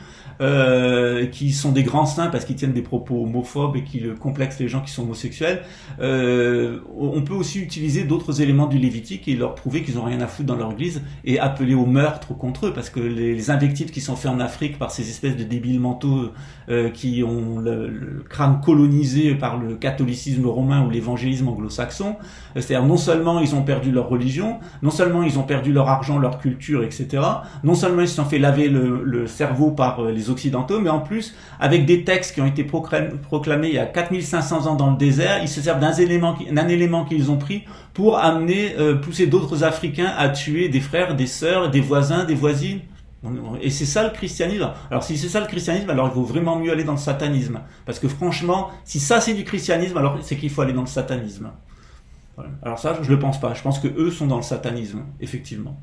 qui sont des grands saints parce qu'ils tiennent des propos homophobes et qui complexent les gens qui sont homosexuels, on peut aussi utiliser d'autres éléments du Lévitique et leur prouver qu'ils n'ont rien à foutre dans leur église et appeler au meurtre contre eux, parce que les invectives qui sont faites en Afrique par ces espèces de débiles mentaux qui ont le crâne colonisé par le catholicisme romain ou l'évangélisme anglo-saxon, c'est-à-dire non seulement ils ont perdu leur religion, non seulement ils ont perdu leur argent, leur culture, etc., non seulement ils se sont fait laver le cerveau par les occidentaux, mais en plus, avec des textes qui ont été proclamés il y a 4500 ans dans le désert, ils se servent d'un élément qu'ils ont pris pour pousser d'autres Africains à tuer des frères, des sœurs, des voisins, des voisines. Et c'est ça le christianisme. Alors si c'est ça le christianisme, alors il vaut vraiment mieux aller dans le satanisme. Parce que franchement, si ça c'est du christianisme, alors c'est qu'il faut aller dans le satanisme. Voilà. Alors ça, je le pense pas. Je pense que eux sont dans le satanisme, effectivement.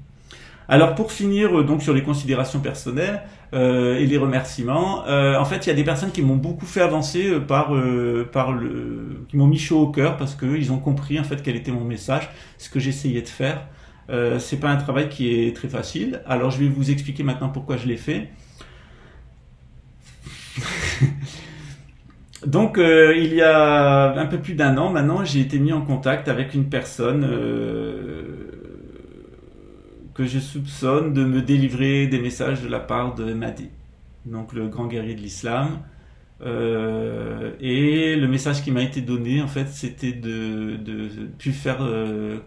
Alors pour finir donc sur les considérations personnelles et les remerciements, en fait il y a des personnes qui m'ont beaucoup fait avancer qui m'ont mis chaud au cœur parce que ils ont compris en fait quel était mon message, ce que j'essayais de faire. C'est pas un travail qui est très facile. Alors je vais vous expliquer maintenant pourquoi je l'ai fait. Donc il y a un peu plus d'un an maintenant, j'ai été mis en contact avec une personne que je soupçonne de me délivrer des messages de la part de Mahdi, donc le grand guerrier de l'islam. Et le message qui m'a été donné, en fait, c'était de plus faire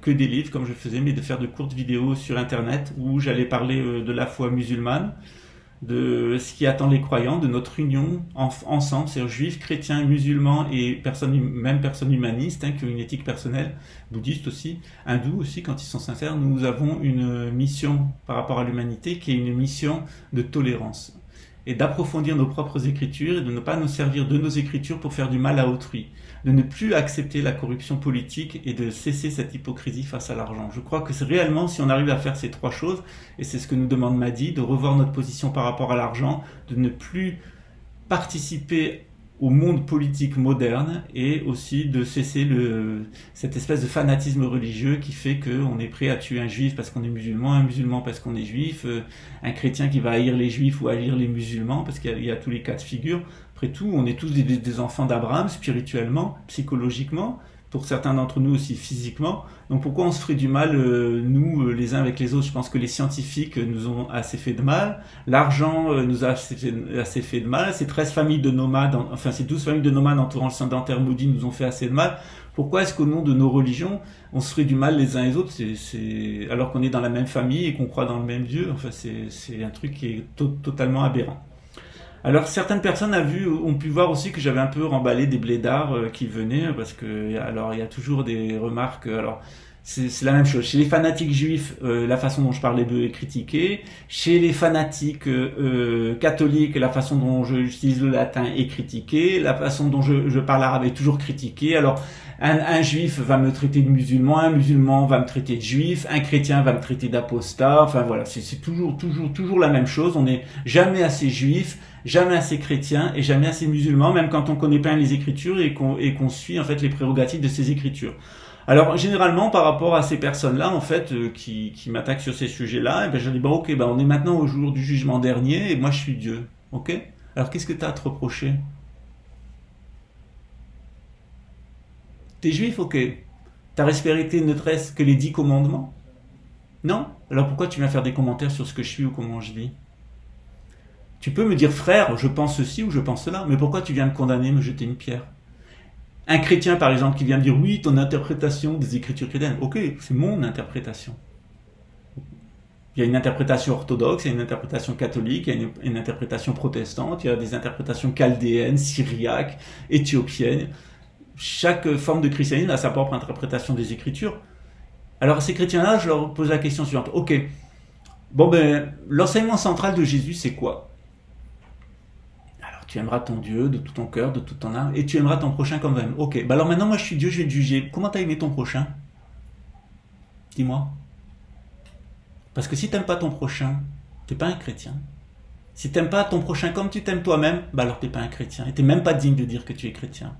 que des livres comme je faisais, mais de faire de courtes vidéos sur Internet où j'allais parler de la foi musulmane, de ce qui attend les croyants, de notre union ensemble, c'est-à-dire juifs, chrétiens, musulmans et même personnes humanistes qui ont une éthique personnelle, bouddhistes aussi, hindous aussi quand ils sont sincères. Nous avons une mission par rapport à l'humanité qui est une mission de tolérance. et d'approfondir nos propres écritures et de ne pas nous servir de nos écritures pour faire du mal à autrui, de ne plus accepter la corruption politique et de cesser cette hypocrisie face à l'argent. Je crois que c'est réellement, si on arrive à faire ces trois choses, et c'est ce que nous demande Madi, de revoir notre position par rapport à l'argent, de ne plus participer au monde politique moderne et aussi de cesser cette espèce de fanatisme religieux qui fait qu'on est prêt à tuer un juif parce qu'on est musulman, un musulman parce qu'on est juif, un chrétien qui va haïr les juifs ou haïr les musulmans parce qu'il y a tous les cas de figure. Après tout, on est tous des enfants d'Abraham spirituellement, psychologiquement, pour certains d'entre nous aussi physiquement. Donc pourquoi on se ferait du mal, nous, les uns avec les autres? Je pense que les scientifiques nous ont assez fait de mal, l'argent nous a assez fait de mal, ces 13 familles de nomades, enfin ces 12 familles de nomades entourant le Saint-Dentaire maudit nous ont fait assez de mal. Pourquoi est-ce qu'au nom de nos religions, on se ferait du mal les uns les autres, alors qu'on est dans la même famille et qu'on croit dans le même Dieu? Enfin, c'est un truc qui est totalement aberrant. Alors certaines personnes ont pu voir aussi que j'avais un peu remballé des blédards qui venaient parce que alors il y a toujours des remarques. Alors c'est la même chose. Chez les fanatiques juifs, la façon dont je parlais d'eux est critiquée. Chez les fanatiques catholiques, la façon dont j'utilise le latin est critiquée. La façon dont je parle arabe est toujours critiquée. Alors un juif va me traiter de musulman, un musulman va me traiter de juif, un chrétien va me traiter d'apostat. Enfin voilà, c'est toujours la même chose. On n'est jamais assez juif, jamais assez chrétien et jamais assez musulman, même quand on connaît pas les écritures et qu'on suit en fait les prérogatives de ces écritures. Alors généralement par rapport à ces personnes-là en fait qui m'attaquent sur ces sujets-là, je dis bon ok, on est maintenant au jour du jugement dernier et moi je suis Dieu, ok? Alors qu'est-ce que tu as à te reprocher? T'es juif, ok? T'as respecté ne serait-ce que les 10 commandements? Non? Alors pourquoi tu viens faire des commentaires sur ce que je suis ou comment je vis? Tu peux me dire frère, je pense ceci ou je pense cela, mais pourquoi tu viens me condamner, me jeter une pierre? Un chrétien par exemple qui vient me dire oui, ton interprétation des écritures chrétiennes, ok, c'est mon interprétation. Il y a une interprétation orthodoxe, il y a une interprétation catholique, il y a une interprétation protestante, il y a des interprétations chaldéennes, syriaques, éthiopiennes. Chaque forme de christianisme a sa propre interprétation des écritures. Alors à ces chrétiens-là, je leur pose la question suivante. Ok, l'enseignement central de Jésus, c'est quoi? Alors tu aimeras ton Dieu de tout ton cœur, de toute ton âme, et tu aimeras ton prochain comme toi-même. Ok, alors maintenant moi je suis Dieu, je vais te juger. Comment t'as aimé ton prochain? Dis-moi. Parce que si t'aimes pas ton prochain, t'es pas un chrétien. Si t'aimes pas ton prochain comme tu t'aimes toi-même, alors t'es pas un chrétien. Et t'es même pas digne de dire que tu es chrétien.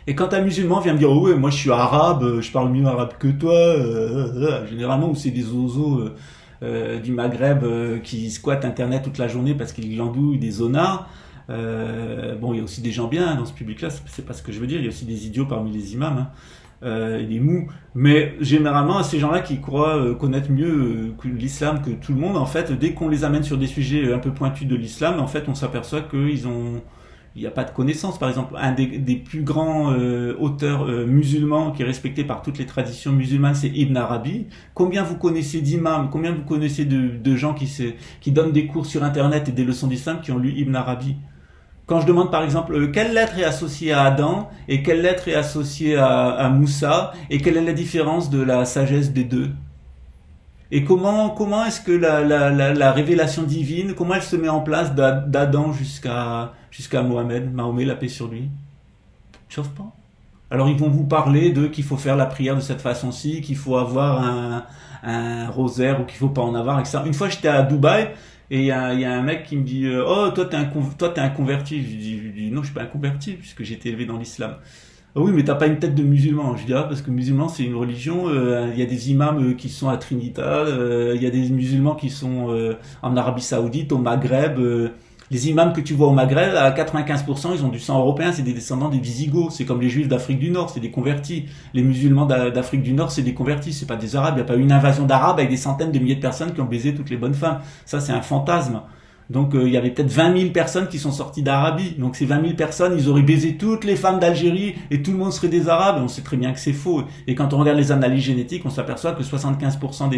Et quand un musulman vient me dire « Oh ouais, moi je suis arabe, je parle mieux arabe que toi généralement, où c'est des oiseaux du Maghreb qui squattent Internet toute la journée parce qu'ils glandouillent des zonards. Il y a aussi des gens bien dans ce public-là, c'est pas ce que je veux dire. Il y a aussi des idiots parmi les imams, et des mous. Mais généralement, ces gens-là qui croient connaître mieux l'islam que tout le monde, en fait, dès qu'on les amène sur des sujets un peu pointus de l'islam, en fait, on s'aperçoit il n'y a pas de connaissance. Par exemple, un des plus grands auteurs musulmans qui est respecté par toutes les traditions musulmanes, c'est Ibn Arabi. Combien vous connaissez d'imams, combien vous connaissez de gens qui donnent des cours sur Internet et des leçons d'islam qui ont lu Ibn Arabi? Quand je demande par exemple quelle lettre est associée à Adam et quelle lettre est associée à Moussa et quelle est la différence de la sagesse des deux? Et comment est-ce que la révélation divine, comment elle se met en place d'Adam jusqu'à Mahomet, la paix sur lui? Je ne sais pas. Alors ils vont vous parler qu'il faut faire la prière de cette façon-ci, qu'il faut avoir un rosaire ou qu'il ne faut pas en avoir, etc. Une fois j'étais à Dubaï et il y a un mec qui me dit « Oh, toi t'es un converti ». Je dis « Non, je suis pas un converti puisque j'ai été élevé dans l'islam ». Ah oui, mais t'as pas une tête de musulman. Je dis parce que musulman c'est une religion. Il y a des imams qui sont à Trinidad. Il y a des musulmans qui sont en Arabie Saoudite, au Maghreb. Les imams que tu vois au Maghreb, à 95%, ils ont du sang européen. C'est des descendants des Visigoths. C'est comme les Juifs d'Afrique du Nord, c'est des convertis. Les musulmans d'Afrique du Nord, c'est des convertis. C'est pas des Arabes. Il y a pas eu une invasion d'Arabes avec des centaines de milliers de personnes qui ont baisé toutes les bonnes femmes. Ça, c'est un fantasme. Donc il y avait peut-être 20 000 personnes qui sont sorties d'Arabie. Donc ces 20 000 personnes, ils auraient baisé toutes les femmes d'Algérie et tout le monde serait des Arabes. Et on sait très bien que c'est faux. Et quand on regarde les analyses génétiques, on s'aperçoit que 75%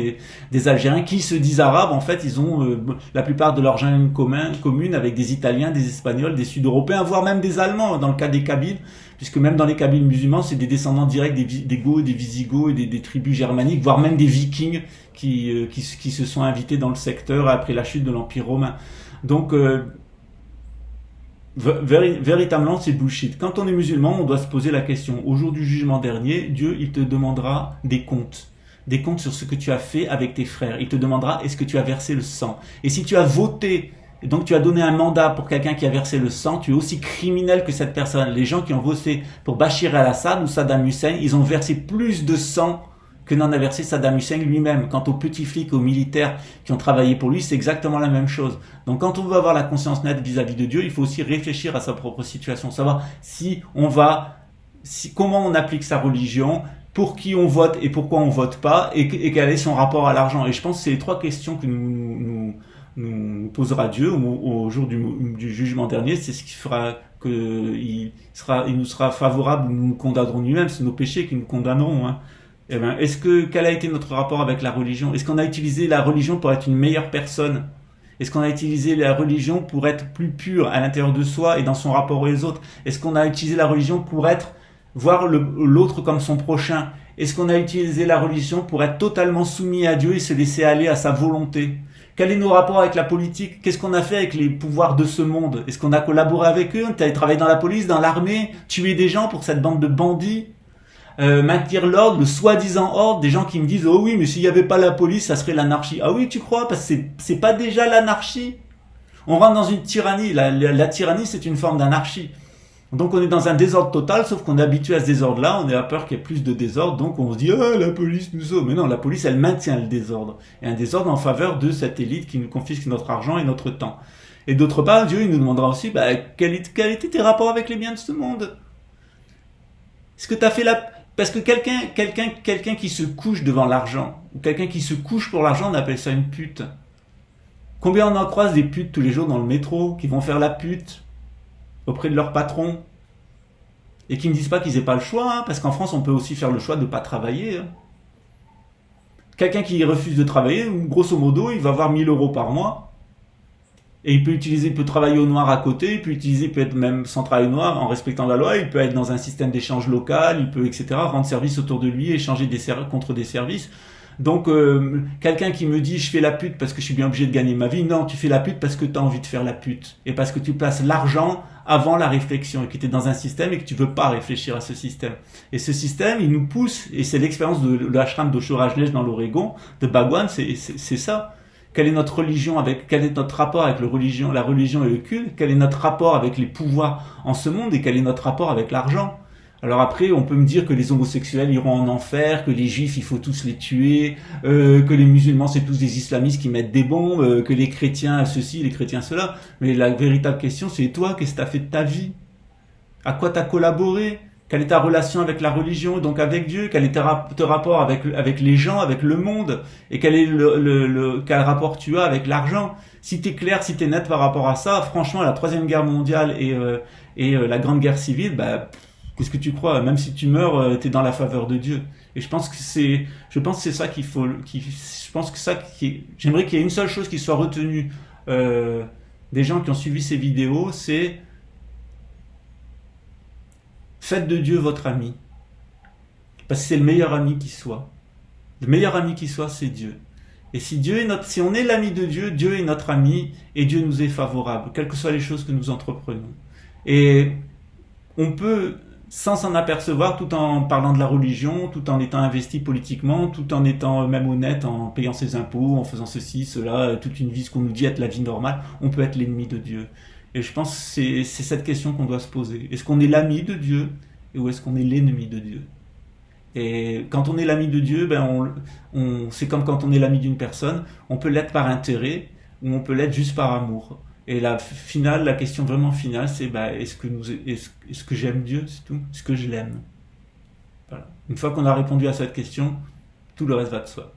des Algériens qui se disent arabes, en fait, ils ont la plupart de leurs gènes communs avec des Italiens, des Espagnols, des Sud-Européens, voire même des Allemands dans le cas des Kabyles. Puisque même dans les Kabyles musulmans, c'est des descendants directs des Goths, des Visigoths et des tribus germaniques, voire même des Vikings qui se sont invités dans le secteur après la chute de l'Empire romain. Donc Véritablement, c'est bullshit. Quand on est musulman, on doit se poser la question. Au jour du jugement dernier, Dieu, il te demandera des comptes. Des comptes sur ce que tu as fait avec tes frères. Il te demandera est-ce que tu as versé le sang. Et si tu as voté, donc tu as donné un mandat pour quelqu'un qui a versé le sang, tu es aussi criminel que cette personne. Les gens qui ont voté pour Bachir el-Assad ou Saddam Hussein, ils ont versé plus de sang que n'en a versé Saddam Hussein lui-même. Quant aux petits flics, aux militaires qui ont travaillé pour lui, c'est exactement la même chose. Donc quand on veut avoir la conscience nette vis-à-vis de Dieu, il faut aussi réfléchir à sa propre situation, savoir comment on applique sa religion, pour qui on vote et pourquoi on vote pas, et quel est son rapport à l'argent. Et je pense que c'est les trois questions que nous posera Dieu au jour du jugement dernier. C'est ce qui fera il nous sera favorable, nous nous condamnerons nous-mêmes, c'est nos péchés qui nous condamneront, hein. Eh ben, quel a été notre rapport avec la religion? Est-ce qu'on a utilisé la religion pour être une meilleure personne? Est-ce qu'on a utilisé la religion pour être plus pur à l'intérieur de soi et dans son rapport aux autres? Est-ce qu'on a utilisé la religion pour voir l'autre comme son prochain? Est-ce qu'on a utilisé la religion pour être totalement soumis à Dieu et se laisser aller à sa volonté? Quel est nos rapports avec la politique? Qu'est-ce qu'on a fait avec les pouvoirs de ce monde? Est-ce qu'on a collaboré avec eux? Tu as travaillé dans la police, dans l'armée, tué des gens pour cette bande de bandits? Maintenir l'ordre, le soi-disant ordre, des gens qui me disent oh oui mais s'il n'y avait pas la police ça serait l'anarchie. Ah oui tu crois? Parce que c'est pas déjà l'anarchie. On rentre dans une tyrannie. La tyrannie c'est une forme d'anarchie. Donc on est dans un désordre total, sauf qu'on est habitué à ce désordre-là, on est à peur qu'il y ait plus de désordre, donc on se dit ah la police nous sauve. Mais non, la police elle maintient le désordre, et un désordre en faveur de cette élite qui nous confisque notre argent et notre temps. Et d'autre part, Dieu il nous demandera aussi quels étaient tes rapports avec les biens de ce monde. Est-ce que tu as fait parce que quelqu'un qui se couche devant l'argent, ou quelqu'un qui se couche pour l'argent, on appelle ça une pute. Combien on en croise des putes tous les jours dans le métro, qui vont faire la pute auprès de leur patron, et qui ne disent pas qu'ils n'aient pas le choix, hein, parce qu'en France on peut aussi faire le choix de ne pas travailler. Hein. Quelqu'un qui refuse de travailler, grosso modo, il va avoir 1000 euros par mois, et il peut travailler au noir à côté, il peut être même sans travail au noir en respectant la loi, il peut être dans un système d'échange local, il peut, etc., rendre service autour de lui, échanger contre des services. Donc, quelqu'un qui me dit je fais la pute parce que je suis bien obligé de gagner ma vie, non, tu fais la pute parce que tu as envie de faire la pute, et parce que tu places l'argent avant la réflexion, et que tu es dans un système et que tu veux pas réfléchir à ce système. Et ce système, il nous pousse, et c'est l'expérience de l'ashram d'Osho Rajneesh dans l'Oregon, de Bhagwan, c'est ça. Quelle est notre religion, quel est notre rapport avec la religion et le culte? Quel est notre rapport avec les pouvoirs en ce monde et quel est notre rapport avec l'argent? Alors après, on peut me dire que les homosexuels iront en enfer, que les juifs, il faut tous les tuer, que les musulmans, c'est tous des islamistes qui mettent des bombes, que les chrétiens ceci, les chrétiens cela. Mais la véritable question, c'est toi, qu'est-ce que tu as fait de ta vie? À quoi tu as collaboré? Quelle est ta relation avec la religion, donc avec Dieu? Quel est ton rapport avec les gens, avec le monde? Et quel est quel rapport tu as avec l'argent? Si t'es clair, si t'es net par rapport à ça, franchement, la Troisième Guerre mondiale et la Grande Guerre civile, qu'est-ce que tu crois? Même si tu meurs, t'es dans la faveur de Dieu. Et je pense que c'est ça qu'il faut, j'aimerais qu'il y ait une seule chose qui soit retenue, des gens qui ont suivi ces vidéos, c'est faites de Dieu votre ami. Parce que c'est le meilleur ami qui soit. Le meilleur ami qui soit, c'est Dieu. Et si on est l'ami de Dieu, Dieu est notre ami et Dieu nous est favorable, quelles que soient les choses que nous entreprenons. Et on peut, sans s'en apercevoir, tout en parlant de la religion, tout en étant investi politiquement, tout en étant même honnête, en payant ses impôts, en faisant ceci, cela, toute une vie, ce qu'on nous dit être la vie normale, on peut être l'ennemi de Dieu. Et je pense que c'est cette question qu'on doit se poser. Est-ce qu'on est l'ami de Dieu ou est-ce qu'on est l'ennemi de Dieu? Et quand on est l'ami de Dieu, c'est comme quand on est l'ami d'une personne, on peut l'être par intérêt ou on peut l'être juste par amour. Et la question vraiment finale, c'est est-ce que j'aime Dieu, c'est tout? Est-ce que je l'aime? Voilà. Une fois qu'on a répondu à cette question, tout le reste va de soi.